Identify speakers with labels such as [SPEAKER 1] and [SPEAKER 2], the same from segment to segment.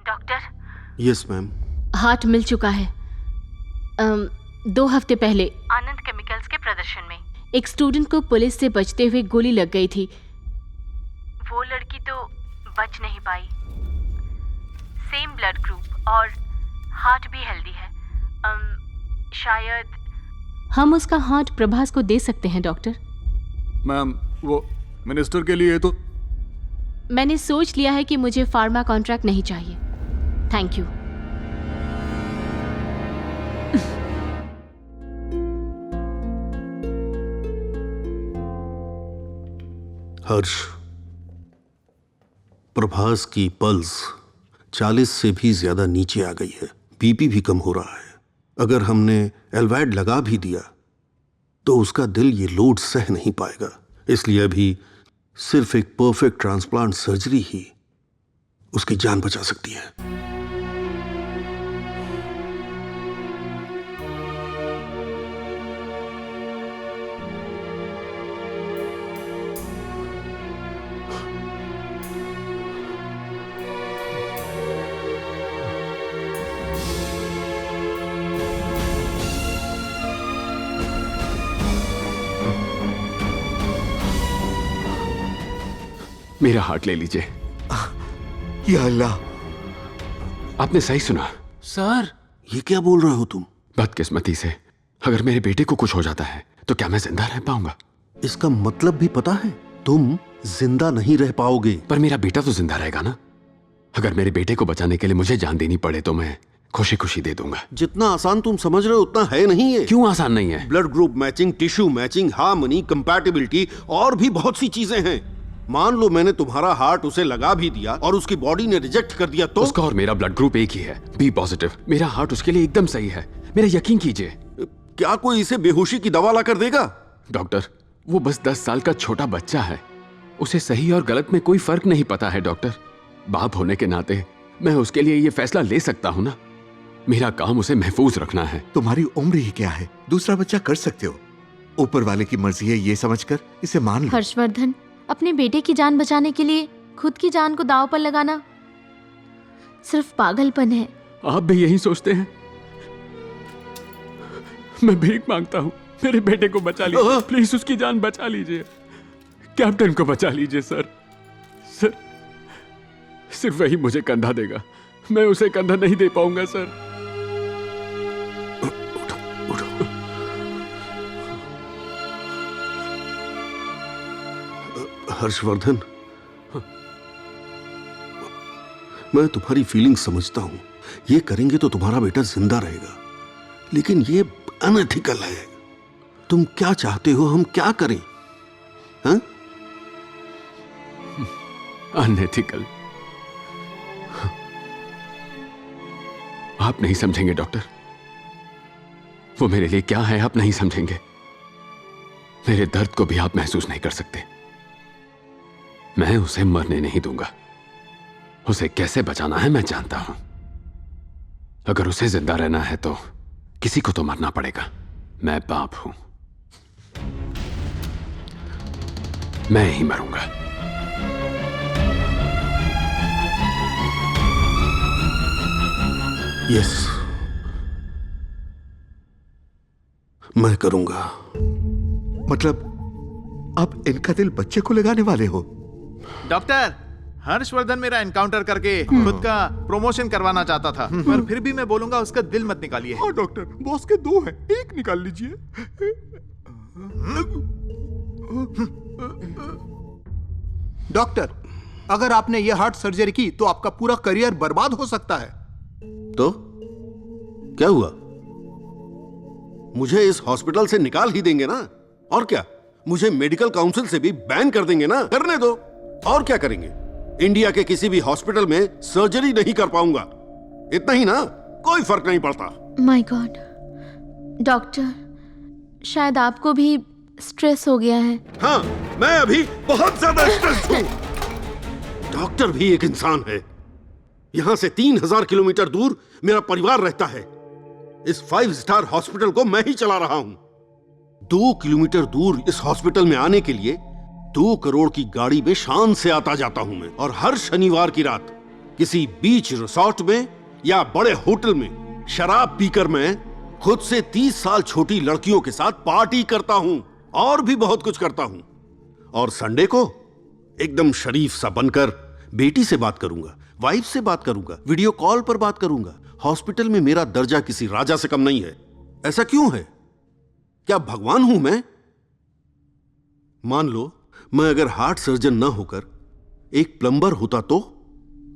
[SPEAKER 1] Doctor.
[SPEAKER 2] Yes ma'am.
[SPEAKER 3] Heart मिल चुका है। 2 हफ्ते पहले
[SPEAKER 1] आनंद केमिकल्स के प्रदर्शन में
[SPEAKER 3] एक स्टूडेंट को पुलिस से बचते हुए गोली लग गई थी।
[SPEAKER 1] वो लड़की तो बच नहीं पाई। सेम ब्लड ग्रुप और हार्ट भी हेल्दी है। शायद
[SPEAKER 3] हम उसका हार्ट प्रभास को दे सकते हैं डॉक्टर।
[SPEAKER 4] मैम वो मिनिस्टर के लिए तो
[SPEAKER 3] मैंने सोच लिया है कि मुझे फार्मा कॉन्ट्रैक्ट नहीं चाहिए। Thank you.
[SPEAKER 2] हर्ष, प्रभास की पल्स 40 से भी ज्यादा नीचे आ गई है। बीपी भी कम हो रहा है। अगर हमने एल्वैड लगा भी दिया तो उसका दिल ये लोड सह नहीं पाएगा। इसलिए अभी सिर्फ एक परफेक्ट ट्रांसप्लांट सर्जरी ही उसकी जान बचा सकती है।
[SPEAKER 5] मेरा हार्ट ले लीजिए।
[SPEAKER 6] या अल्लाह,
[SPEAKER 5] आपने सही सुना
[SPEAKER 2] सर। ये क्या बोल रहे हो तुम?
[SPEAKER 5] बदकिस्मती से अगर मेरे बेटे को कुछ हो जाता है तो क्या मैं जिंदा रह पाऊंगा?
[SPEAKER 2] इसका मतलब भी पता है? तुम जिंदा नहीं रह पाओगे।
[SPEAKER 5] पर मेरा बेटा तो जिंदा रहेगा ना। अगर मेरे बेटे को बचाने के लिए मुझे जान देनी पड़े तो मैं खुशी खुशी दे दूंगा।
[SPEAKER 2] जितना आसान तुम समझ रहे हो उतना है नहीं है।
[SPEAKER 5] क्यों आसान नहीं है?
[SPEAKER 2] Blood group matching, tissue matching, harmony, compatibility और भी बहुत सी चीजें हैं। मान लो मैंने तुम्हारा हार्ट उसे लगा भी दिया और उसकी बॉडी ने रिजेक्ट कर दिया तो?
[SPEAKER 5] उसका और मेरा ब्लड ग्रुप एक ही है, बी पॉजिटिव। मेरा हार्ट उसके लिए एकदम सही है, मेरा यकीन कीजिए।
[SPEAKER 2] क्या कोई इसे बेहोशी की दवा ला कर देगा?
[SPEAKER 5] डॉक्टर, वो बस 10 साल का छोटा बच्चा है। उसे सही और गलत में कोई फर्क नहीं पता है डॉक्टर। बाप होने के नाते मैं उसके लिए ये फैसला ले सकता हूँ ना। मेरा काम उसे महफूज रखना है।
[SPEAKER 6] तुम्हारी उम्र ही क्या है, दूसरा बच्चा कर सकते हो। ऊपर वाले की मर्जी है ये समझकर इसे मान लो।
[SPEAKER 3] हर्षवर्धन, अपने बेटे की जान बचाने के लिए खुद की जान को दांव पर लगाना सिर्फ पागलपन है।
[SPEAKER 5] आप भी यही सोचते हैं? मैं भीख मांगता हूँ, मेरे बेटे को बचा लीजिए प्लीज। उसकी जान बचा लीजिए। कैप्टन को बचा लीजिए सर। सर, सिर्फ वही मुझे कंधा देगा, मैं उसे कंधा नहीं दे पाऊंगा सर।
[SPEAKER 2] हर्षवर्धन, मैं तुम्हारी फीलिंग समझता हूं। ये करेंगे तो तुम्हारा बेटा जिंदा रहेगा, लेकिन ये अनएथिकल है। तुम क्या चाहते हो हम क्या करें? हाँ?
[SPEAKER 5] अनएथिकल? आप नहीं समझेंगे डॉक्टर। वो मेरे लिए क्या है आप नहीं समझेंगे। मेरे दर्द को भी आप महसूस नहीं कर सकते। मैं उसे मरने नहीं दूंगा। उसे कैसे बचाना है मैं जानता हूं। अगर उसे जिंदा रहना है तो किसी को तो मरना पड़ेगा। मैं बाप हूं, मैं ही मरूंगा।
[SPEAKER 2] यस, मैं करूंगा।
[SPEAKER 6] मतलब आप इनका दिल बच्चे को लगाने वाले हो?
[SPEAKER 7] डॉक्टर, हर्षवर्धन मेरा एनकाउंटर करके खुद का प्रमोशन करवाना चाहता था, पर फिर भी मैं बोलूंगा उसका दिल मत निकालिए।
[SPEAKER 4] हाँ डॉक्टर, बॉस के 2 हैं, एक निकाल लीजिए।
[SPEAKER 8] डॉक्टर, अगर आपने यह हार्ट सर्जरी की तो आपका पूरा करियर बर्बाद हो सकता है।
[SPEAKER 2] तो क्या हुआ? मुझे इस हॉस्पिटल से निकाल ही देंगे ना? और क्या, मुझे मेडिकल काउंसिल से भी बैन कर देंगे ना? करने दो। और क्या करेंगे? इंडिया के किसी भी हॉस्पिटल में सर्जरी नहीं कर पाऊंगा। इतना ही ना, कोई फर्क नहीं पड़ता।
[SPEAKER 3] माय गॉड डॉक्टर, शायद आपको भी स्ट्रेस हो गया है।
[SPEAKER 2] हाँ, मैं अभी बहुत ज्यादा स्ट्रेस हूं। डॉक्टर भी एक इंसान है। यहां से 3000 किलोमीटर दूर मेरा परिवार रहता है। इस 5 स्टार हॉस्पिटल को मैं ही चला रहा हूं। 2 किलोमीटर दूर इस हॉस्पिटल में आने के लिए 2 करोड़ की गाड़ी में शान से आता जाता हूं मैं। और हर शनिवार की रात किसी बीच रिसोर्ट में या बड़े होटल में शराब पीकर मैं खुद से 30 साल छोटी लड़कियों के साथ पार्टी करता हूं और भी बहुत कुछ करता हूं। और संडे को एकदम शरीफ सा बनकर बेटी से बात करूंगा, वाइफ से बात करूंगा, वीडियो कॉल पर बात करूंगा। हॉस्पिटल में मेरा दर्जा किसी राजा से कम नहीं है। ऐसा क्यों है? क्या भगवान हूं मैं? मान लो मैं अगर हार्ट सर्जन ना होकर एक प्लम्बर होता तो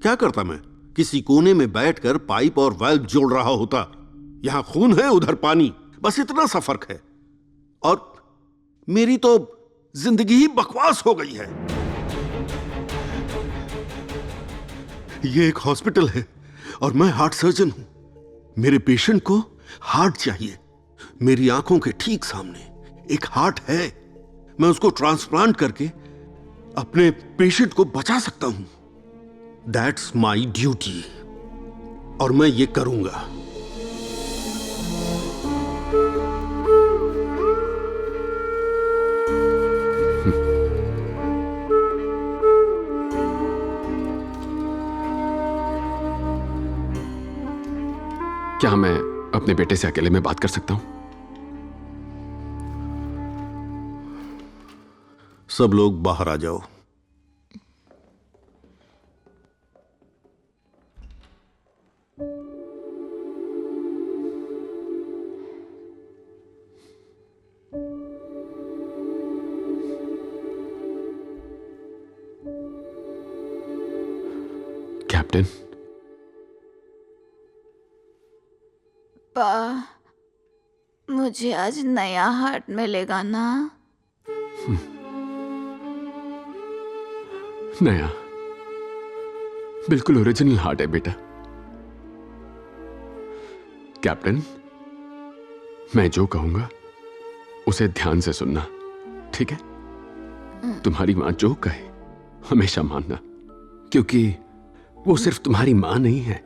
[SPEAKER 2] क्या करता मैं? किसी कोने में बैठकर पाइप और वाल्व जोड़ रहा होता। यहां खून है, उधर पानी, बस इतना सा फर्क है। और मेरी तो जिंदगी ही बकवास हो गई है। ये एक हॉस्पिटल है और मैं हार्ट सर्जन हूं। मेरे पेशेंट को हार्ट चाहिए। मेरी आंखों के ठीक सामने एक हार्ट है। मैं उसको ट्रांसप्लांट करके अपने पेशेंट को बचा सकता हूं। दैट्स माई ड्यूटी और मैं ये करूंगा।
[SPEAKER 5] क्या मैं अपने बेटे से अकेले में बात कर सकता हूं?
[SPEAKER 2] सब लोग बाहर आ जाओ।
[SPEAKER 5] कैप्टन,
[SPEAKER 3] मुझे आज नया हार्ट मिलेगा ना?
[SPEAKER 5] नया, बिल्कुल ओरिजिनल हार्ट है बेटा। कैप्टन, मैं जो कहूंगा उसे ध्यान से सुनना, ठीक है? तुम्हारी मां जो कहे हमेशा मानना, क्योंकि वो सिर्फ तुम्हारी मां नहीं है,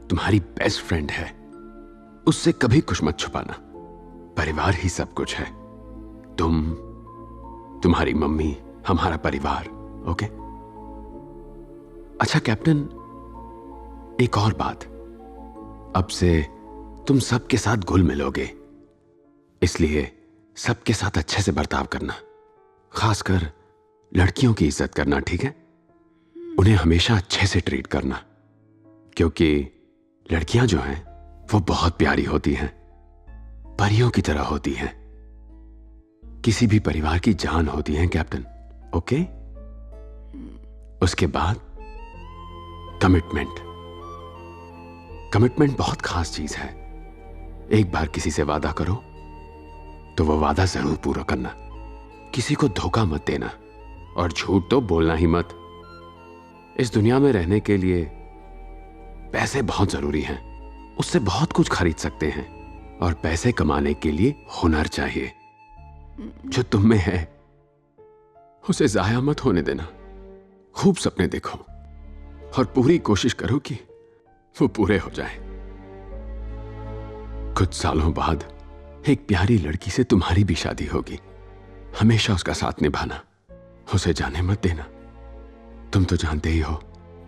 [SPEAKER 5] तुम्हारी बेस्ट फ्रेंड है। उससे कभी कुछ मत छुपाना। परिवार ही सब कुछ है। तुम, तुम्हारी मम्मी, हमारा परिवार, ओके? अच्छा कैप्टन, एक और बात। अब से तुम सबके साथ घुल मिलोगे, इसलिए सबके साथ अच्छे से बर्ताव करना। खासकर लड़कियों की इज्जत करना, ठीक है? उन्हें हमेशा अच्छे से ट्रीट करना, क्योंकि लड़कियां जो हैं वो बहुत प्यारी होती हैं, परियों की तरह होती हैं। किसी भी परिवार की जान होती हैं कैप्टन, ओके? उसके बाद कमिटमेंट। कमिटमेंट बहुत खास चीज है। एक बार किसी से वादा करो तो वो वादा जरूर पूरा करना। किसी को धोखा मत देना और झूठ तो बोलना ही मत। इस दुनिया में रहने के लिए पैसे बहुत जरूरी हैं। उससे बहुत कुछ खरीद सकते हैं, और पैसे कमाने के लिए हुनर चाहिए। जो तुम में है उसे जाया मत होने देना। खूब सपने देखो और पूरी कोशिश करो कि वो पूरे हो जाए। कुछ सालों बाद एक प्यारी लड़की से तुम्हारी भी शादी होगी। हमेशा उसका साथ निभाना, उसे जाने मत देना। तुम तो जानते ही हो,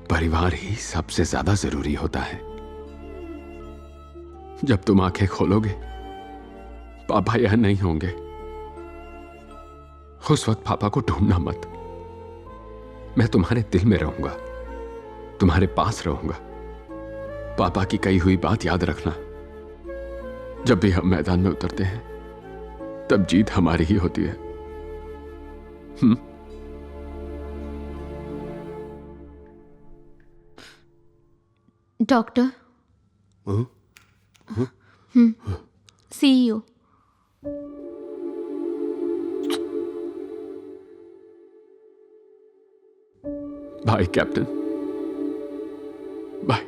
[SPEAKER 5] परिवार ही सबसे ज्यादा जरूरी होता है। जब तुम आंखें खोलोगे पापा यहां नहीं होंगे। उस वक्त पापा को ढूंढना मत। मैं तुम्हारे दिल में रहूंगा, तुम्हारे पास रहूंगा। पापा की कही हुई बात याद रखना। जब भी हम मैदान में उतरते हैं तब जीत हमारी ही होती है।
[SPEAKER 3] Doctor, CEO।
[SPEAKER 5] Bye captain, bye.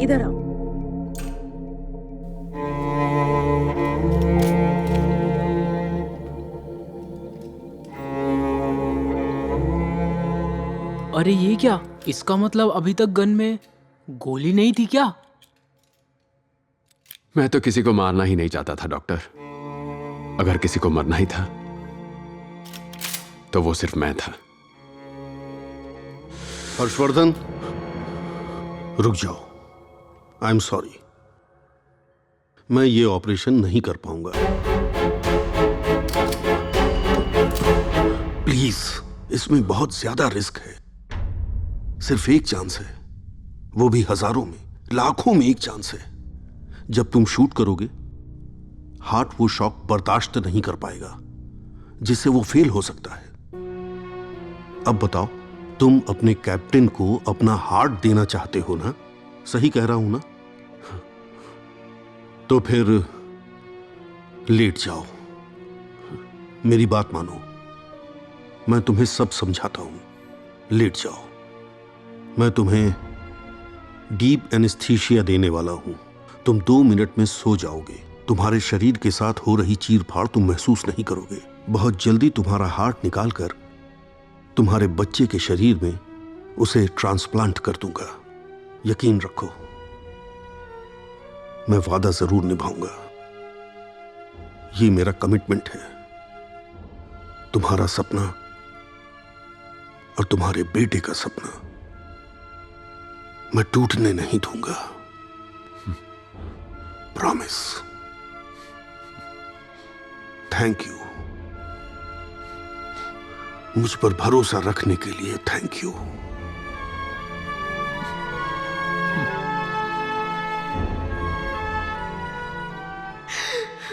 [SPEAKER 9] इधर आओ।
[SPEAKER 10] अरे ये क्या? इसका मतलब अभी तक गन में गोली नहीं थी क्या?
[SPEAKER 5] मैं तो किसी को मारना ही नहीं चाहता था डॉक्टर। अगर किसी को मरना ही था तो वो सिर्फ मैं था।
[SPEAKER 2] हर्षवर्धन, रुक जाओ। आई एम सॉरी, मैं ये ऑपरेशन नहीं कर पाऊंगा। प्लीज, इसमें बहुत ज्यादा रिस्क है। सिर्फ एक चांस है, वो भी हजारों में, लाखों में एक चांस है। जब तुम शूट करोगे, हार्ट वो शॉक बर्दाश्त नहीं कर पाएगा, जिससे वो फेल हो सकता है। अब बताओ, तुम अपने कैप्टन को अपना हार्ट देना चाहते हो ना? सही कह रहा हूं ना? तो फिर लेट जाओ। मेरी बात मानो, मैं तुम्हें सब समझाता हूं। लेट जाओ। मैं तुम्हें डीप एनेस्थीसिया देने वाला हूं। तुम 2 मिनट में सो जाओगे। तुम्हारे शरीर के साथ हो रही चीर-फाड़ तुम महसूस नहीं करोगे। बहुत जल्दी तुम्हारा हार्ट निकालकर तुम्हारे बच्चे के शरीर में उसे ट्रांसप्लांट कर दूंगा। यकीन रखो, मैं वादा जरूर निभाऊंगा। ये मेरा कमिटमेंट है। तुम्हारा सपना और तुम्हारे बेटे का सपना मैं टूटने नहीं दूंगा। प्रॉमिस। Thank you. मुझ पर भरोसा रखने के लिए थैंक यू।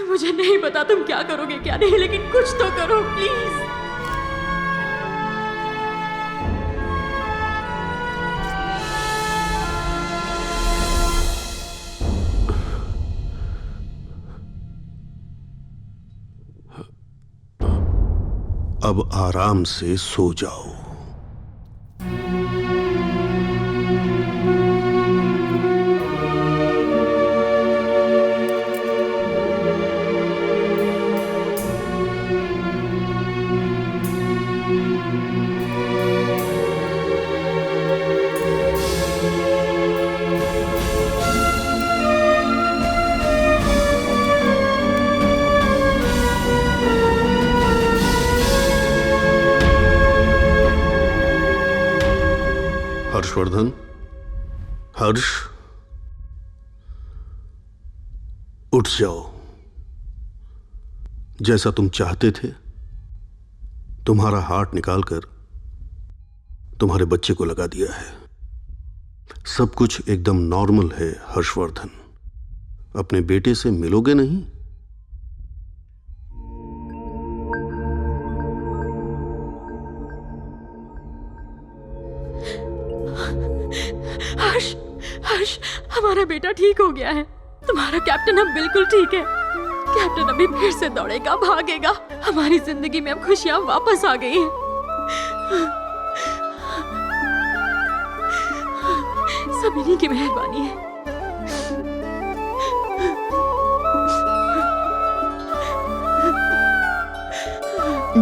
[SPEAKER 3] मुझे नहीं पता तुम क्या करोगे क्या नहीं, लेकिन कुछ तो करो प्लीज।
[SPEAKER 2] अब आराम से सो जाओ। हर्षवर्धन, हर्ष, उठ जाओ। जैसा तुम चाहते थे, तुम्हारा हार्ट निकालकर तुम्हारे बच्चे को लगा दिया है। सब कुछ एकदम नॉर्मल है हर्षवर्धन। अपने बेटे से मिलोगे नहीं?
[SPEAKER 3] हर्ष, हर्ष, हमारा बेटा ठीक हो गया है। तुम्हारा कैप्टन अब बिल्कुल ठीक है। कैप्टन अभी फिर से दौड़ेगा, भागेगा। हमारी जिंदगी में अब खुशियां वापस आ गई हैं। सब इन्हीं की मेहरबानी है।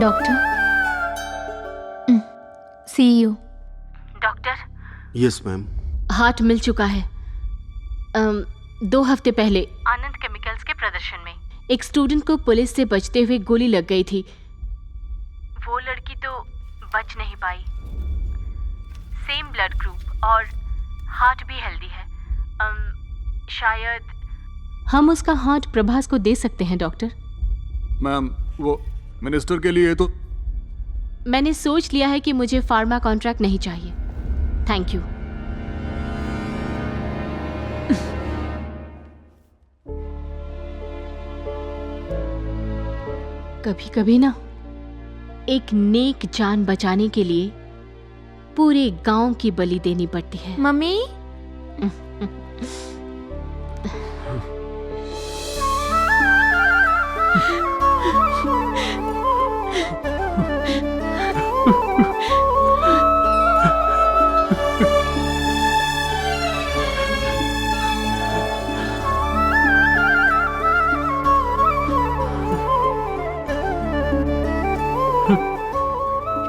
[SPEAKER 11] Doctor, see you.
[SPEAKER 1] Doctor,
[SPEAKER 2] yes ma'am.
[SPEAKER 3] Heart मिल चुका है। 2 हफ्ते पहले
[SPEAKER 1] आनंद केमिकल्स के प्रदर्शन में
[SPEAKER 3] एक स्टूडेंट को पुलिस से बचते हुए गोली लग गई थी।
[SPEAKER 1] वो लड़की तो बच नहीं पाई। सेम ब्लड ग्रुप और हार्ट भी हेल्दी है। शायद
[SPEAKER 3] हम उसका हार्ट प्रभास को दे सकते हैं डॉक्टर।
[SPEAKER 4] मैम, वो मिनिस्टर के लिए तो
[SPEAKER 3] मैंने सोच लिया है कि मुझे फार्मा कॉन्ट्रैक्ट नहीं चाहिए। Thank you. कभी कभी ना, एक नेक जान बचाने के लिए पूरे गांव की बलि देनी पड़ती है।
[SPEAKER 11] मम्मी,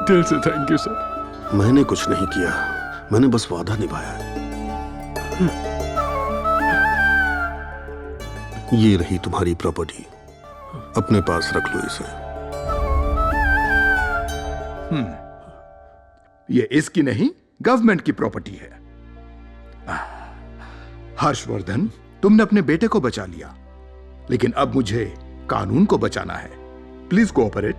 [SPEAKER 4] दिल से थैंक यू सर।
[SPEAKER 2] मैंने कुछ नहीं किया, मैंने बस वादा निभाया है। ये रही तुम्हारी प्रॉपर्टी, अपने पास रख लो इसे।
[SPEAKER 12] ये इसकी नहीं, गवर्नमेंट की प्रॉपर्टी है। हर्षवर्धन, तुमने अपने बेटे को बचा लिया, लेकिन अब मुझे कानून को बचाना है। Please cooperate.